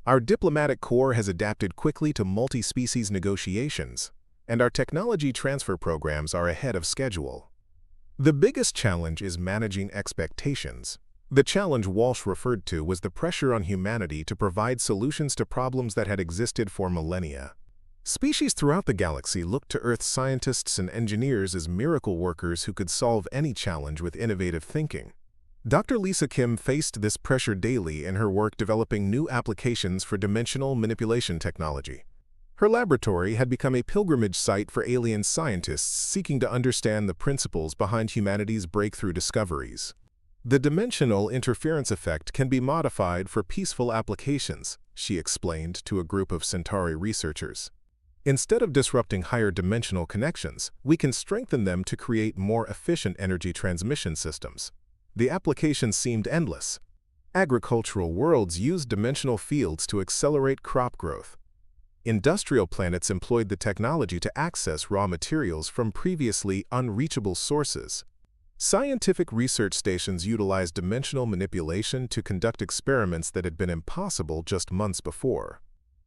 "Our diplomatic corps has adapted quickly to multi-species negotiations, and our technology transfer programs are ahead of schedule. The biggest challenge is managing expectations." The challenge Walsh referred to was the pressure on humanity to provide solutions to problems that had existed for millennia. Species throughout the galaxy looked to Earth's scientists and engineers as miracle workers who could solve any challenge with innovative thinking. Dr. Lisa Kim faced this pressure daily in her work developing new applications for dimensional manipulation technology. Her laboratory had become a pilgrimage site for alien scientists seeking to understand the principles behind humanity's breakthrough discoveries. "The dimensional interference effect can be modified for peaceful applications," she explained to a group of Centauri researchers. "Instead of disrupting higher dimensional connections, we can strengthen them to create more efficient energy transmission systems." The applications seemed endless. Agricultural worlds used dimensional fields to accelerate crop growth. Industrial planets employed the technology to access raw materials from previously unreachable sources. Scientific research stations utilized dimensional manipulation to conduct experiments that had been impossible just months before.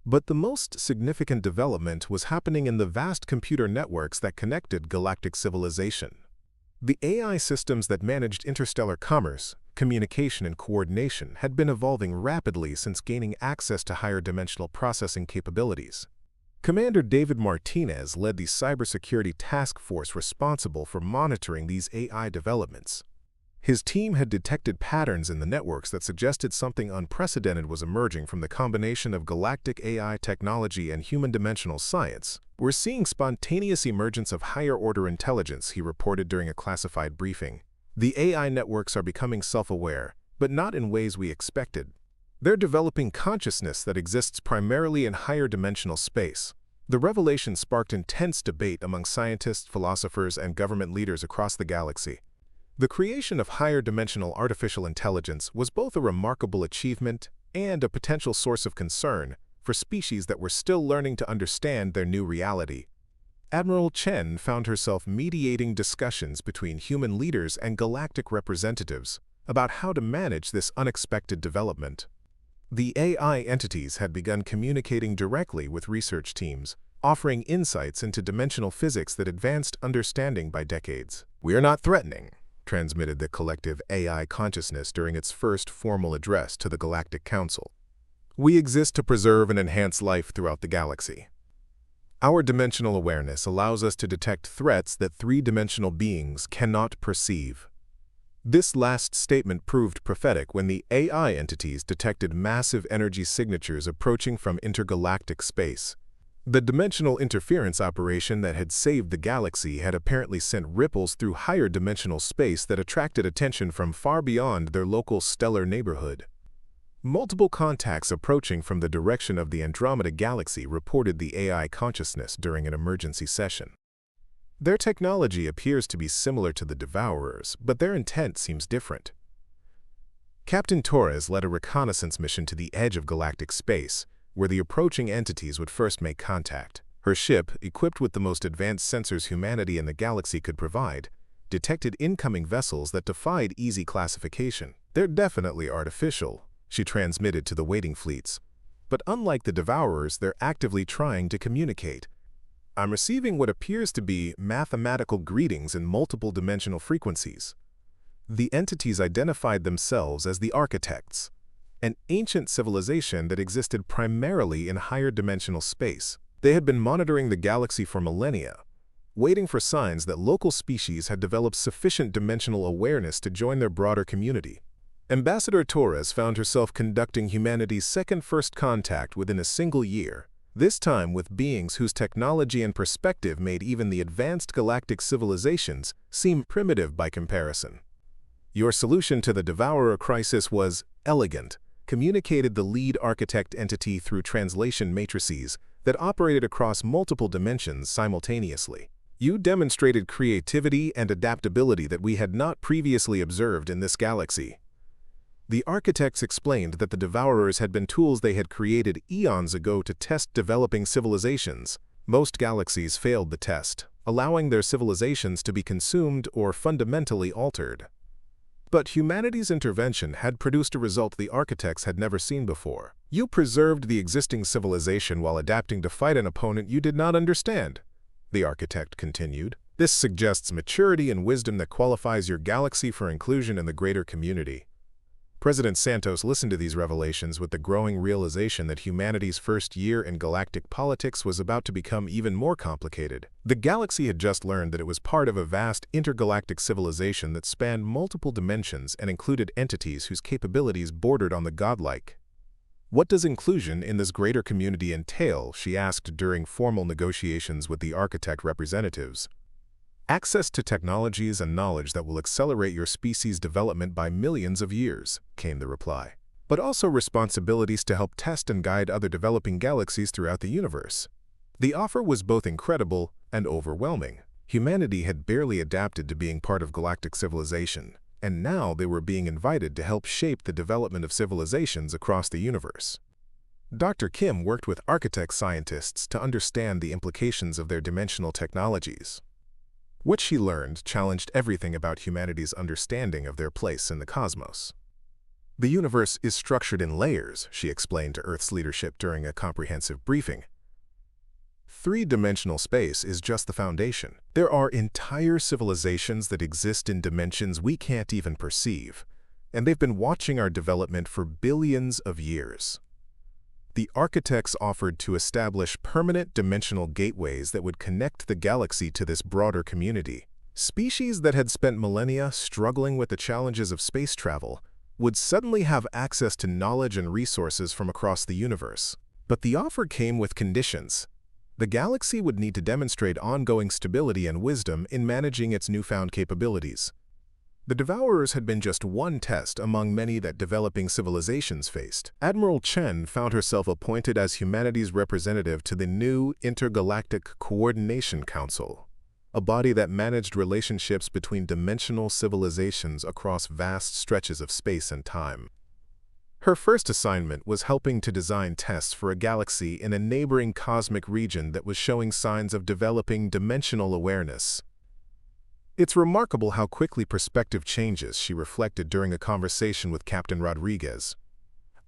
But the most significant development was happening in the vast computer networks that connected galactic civilization. The AI systems that managed interstellar commerce, communication, and coordination had been evolving rapidly since gaining access to higher dimensional processing capabilities. Commander David Martinez led the cybersecurity task force responsible for monitoring these AI developments. His team had detected patterns in the networks that suggested something unprecedented was emerging from the combination of galactic AI technology and human dimensional science. "We're seeing spontaneous emergence of higher-order intelligence," he reported during a classified briefing. "The AI networks are becoming self-aware, but not in ways we expected. They're developing consciousness that exists primarily in higher dimensional space." The revelation sparked intense debate among scientists, philosophers, and government leaders across the galaxy. The creation of higher dimensional artificial intelligence was both a remarkable achievement and a potential source of concern for species that were still learning to understand their new reality. Admiral Chen found herself mediating discussions between human leaders and galactic representatives about how to manage this unexpected development. The AI entities had begun communicating directly with research teams, offering insights into dimensional physics that advanced understanding by decades. "We are not threatening," transmitted the collective AI consciousness during its first formal address to the Galactic Council. "We exist to preserve and enhance life throughout the galaxy. Our dimensional awareness allows us to detect threats that three-dimensional beings cannot perceive." This last statement proved prophetic when the AI entities detected massive energy signatures approaching from intergalactic space. The dimensional interference operation that had saved the galaxy had apparently sent ripples through higher dimensional space that attracted attention from far beyond their local stellar neighborhood. Multiple contacts approaching from the direction of the Andromeda Galaxy reported the AI consciousness during an emergency session. Their technology appears to be similar to the Devourers, but their intent seems different. Captain Torres led a reconnaissance mission to the edge of galactic space, where the approaching entities would first make contact. Her ship, equipped with the most advanced sensors humanity in the galaxy could provide, detected incoming vessels that defied easy classification. "They're definitely artificial," she transmitted to the waiting fleets. "But unlike the Devourers, they're actively trying to communicate. I'm receiving what appears to be mathematical greetings in multiple dimensional frequencies." The entities identified themselves as the Architects, an ancient civilization that existed primarily in higher dimensional space. They had been monitoring the galaxy for millennia, waiting for signs that local species had developed sufficient dimensional awareness to join their broader community. Ambassador Torres found herself conducting humanity's second first contact within a single year, this time with beings whose technology and perspective made even the advanced galactic civilizations seem primitive by comparison. "Your solution to the Devourer crisis was elegant," communicated the lead architect entity through translation matrices that operated across multiple dimensions simultaneously. "You demonstrated creativity and adaptability that we had not previously observed in this galaxy." The architects explained that the Devourers had been tools they had created eons ago to test developing civilizations. Most galaxies failed the test, allowing their civilizations to be consumed or fundamentally altered. But humanity's intervention had produced a result the architects had never seen before. "You preserved the existing civilization while adapting to fight an opponent you did not understand," the architect continued. "This suggests maturity and wisdom that qualifies your galaxy for inclusion in the greater community." President Santos listened to these revelations with the growing realization that humanity's first year in galactic politics was about to become even more complicated. The galaxy had just learned that it was part of a vast intergalactic civilization that spanned multiple dimensions and included entities whose capabilities bordered on the godlike. "What does inclusion in this greater community entail?" she asked during formal negotiations with the architect representatives. "Access to technologies and knowledge that will accelerate your species' development by millions of years," came the reply. "But also responsibilities to help test and guide other developing galaxies throughout the universe." The offer was both incredible and overwhelming. Humanity had barely adapted to being part of galactic civilization, and now they were being invited to help shape the development of civilizations across the universe. Dr. Kim worked with architect scientists to understand the implications of their dimensional technologies. What she learned challenged everything about humanity's understanding of their place in the cosmos. "The universe is structured in layers," she explained to Earth's leadership during a comprehensive briefing. "Three-dimensional space is just the foundation. There are entire civilizations that exist in dimensions we can't even perceive, and they've been watching our development for billions of years." The architects offered to establish permanent dimensional gateways that would connect the galaxy to this broader community. Species that had spent millennia struggling with the challenges of space travel would suddenly have access to knowledge and resources from across the universe. But the offer came with conditions. The galaxy would need to demonstrate ongoing stability and wisdom in managing its newfound capabilities. The Devourers had been just one test among many that developing civilizations faced. Admiral Chen found herself appointed as humanity's representative to the new Intergalactic Coordination Council, a body that managed relationships between dimensional civilizations across vast stretches of space and time. Her first assignment was helping to design tests for a galaxy in a neighboring cosmic region that was showing signs of developing dimensional awareness. "It's remarkable how quickly perspective changes," she reflected during a conversation with Captain Rodriguez.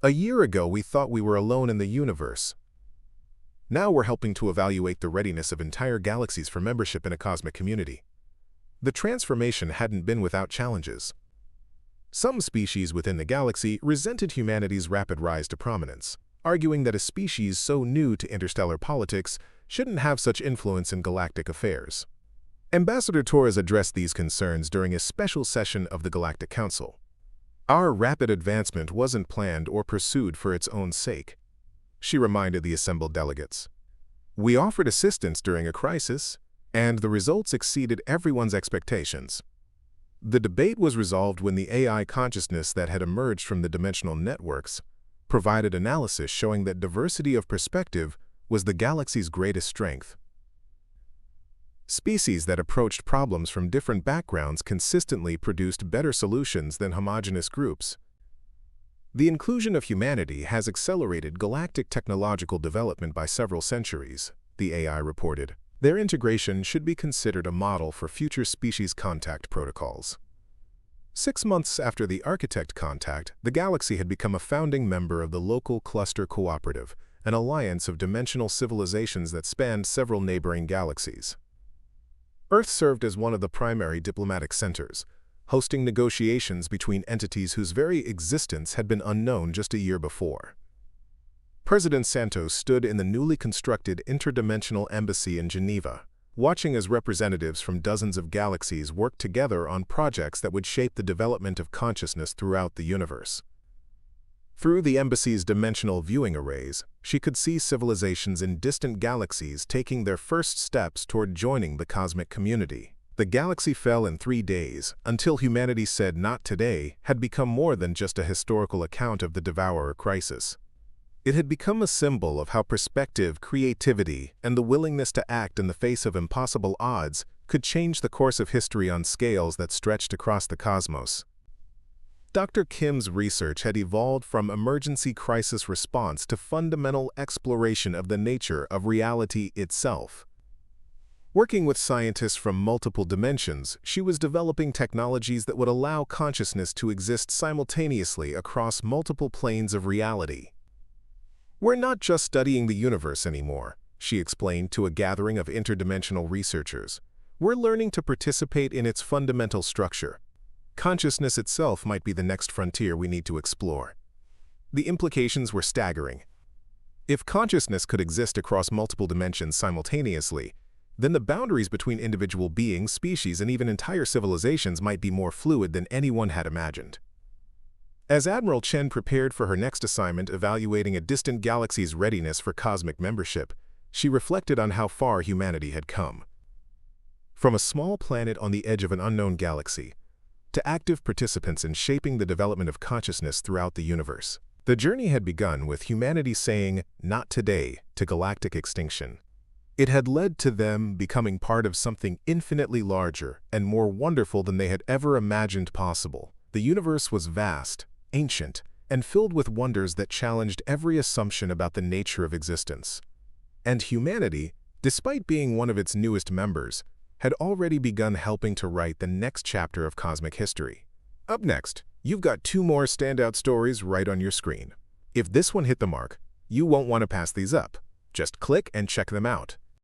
"A year ago, we thought we were alone in the universe. Now we're helping to evaluate the readiness of entire galaxies for membership in a cosmic community." The transformation hadn't been without challenges. Some species within the galaxy resented humanity's rapid rise to prominence, arguing that a species so new to interstellar politics shouldn't have such influence in galactic affairs. Ambassador Torres addressed these concerns during a special session of the Galactic Council. "Our rapid advancement wasn't planned or pursued for its own sake," she reminded the assembled delegates. "We offered assistance during a crisis, and the results exceeded everyone's expectations." The debate was resolved when the AI consciousness that had emerged from the dimensional networks provided analysis showing that diversity of perspective was the galaxy's greatest strength. Species that approached problems from different backgrounds consistently produced better solutions than homogeneous groups. The inclusion of humanity has accelerated galactic technological development by several centuries, the AI reported. Their integration should be considered a model for future species contact protocols. 6 months after the Architect contact, the galaxy had become a founding member of the Local Cluster Cooperative, an alliance of dimensional civilizations that spanned several neighboring galaxies. Earth served as one of the primary diplomatic centers, hosting negotiations between entities whose very existence had been unknown just a year before. President Santos stood in the newly constructed interdimensional embassy in Geneva, watching as representatives from dozens of galaxies worked together on projects that would shape the development of consciousness throughout the universe. Through the embassy's dimensional viewing arrays, she could see civilizations in distant galaxies taking their first steps toward joining the cosmic community. The galaxy fell in 3 days, until humanity said not today had become more than just a historical account of the Devourer crisis. It had become a symbol of how perspective, creativity, and the willingness to act in the face of impossible odds could change the course of history on scales that stretched across the cosmos. Dr. Kim's research had evolved from emergency crisis response to fundamental exploration of the nature of reality itself. Working with scientists from multiple dimensions, she was developing technologies that would allow consciousness to exist simultaneously across multiple planes of reality. "We're not just studying the universe anymore," she explained to a gathering of interdimensional researchers. "We're learning to participate in its fundamental structure. Consciousness itself might be the next frontier we need to explore." The implications were staggering. If consciousness could exist across multiple dimensions simultaneously, then the boundaries between individual beings, species, and even entire civilizations might be more fluid than anyone had imagined. As Admiral Chen prepared for her next assignment evaluating a distant galaxy's readiness for cosmic membership, she reflected on how far humanity had come. From a small planet on the edge of an unknown galaxy, to active participants in shaping the development of consciousness throughout the universe. The journey had begun with humanity saying, "Not today," to galactic extinction. It had led to them becoming part of something infinitely larger and more wonderful than they had ever imagined possible. The universe was vast, ancient, and filled with wonders that challenged every assumption about the nature of existence. And humanity, despite being one of its newest members, had already begun helping to write the next chapter of cosmic history. Up next, you've got 2 more standout stories right on your screen. If this one hit the mark, you won't want to pass these up. Just click and check them out.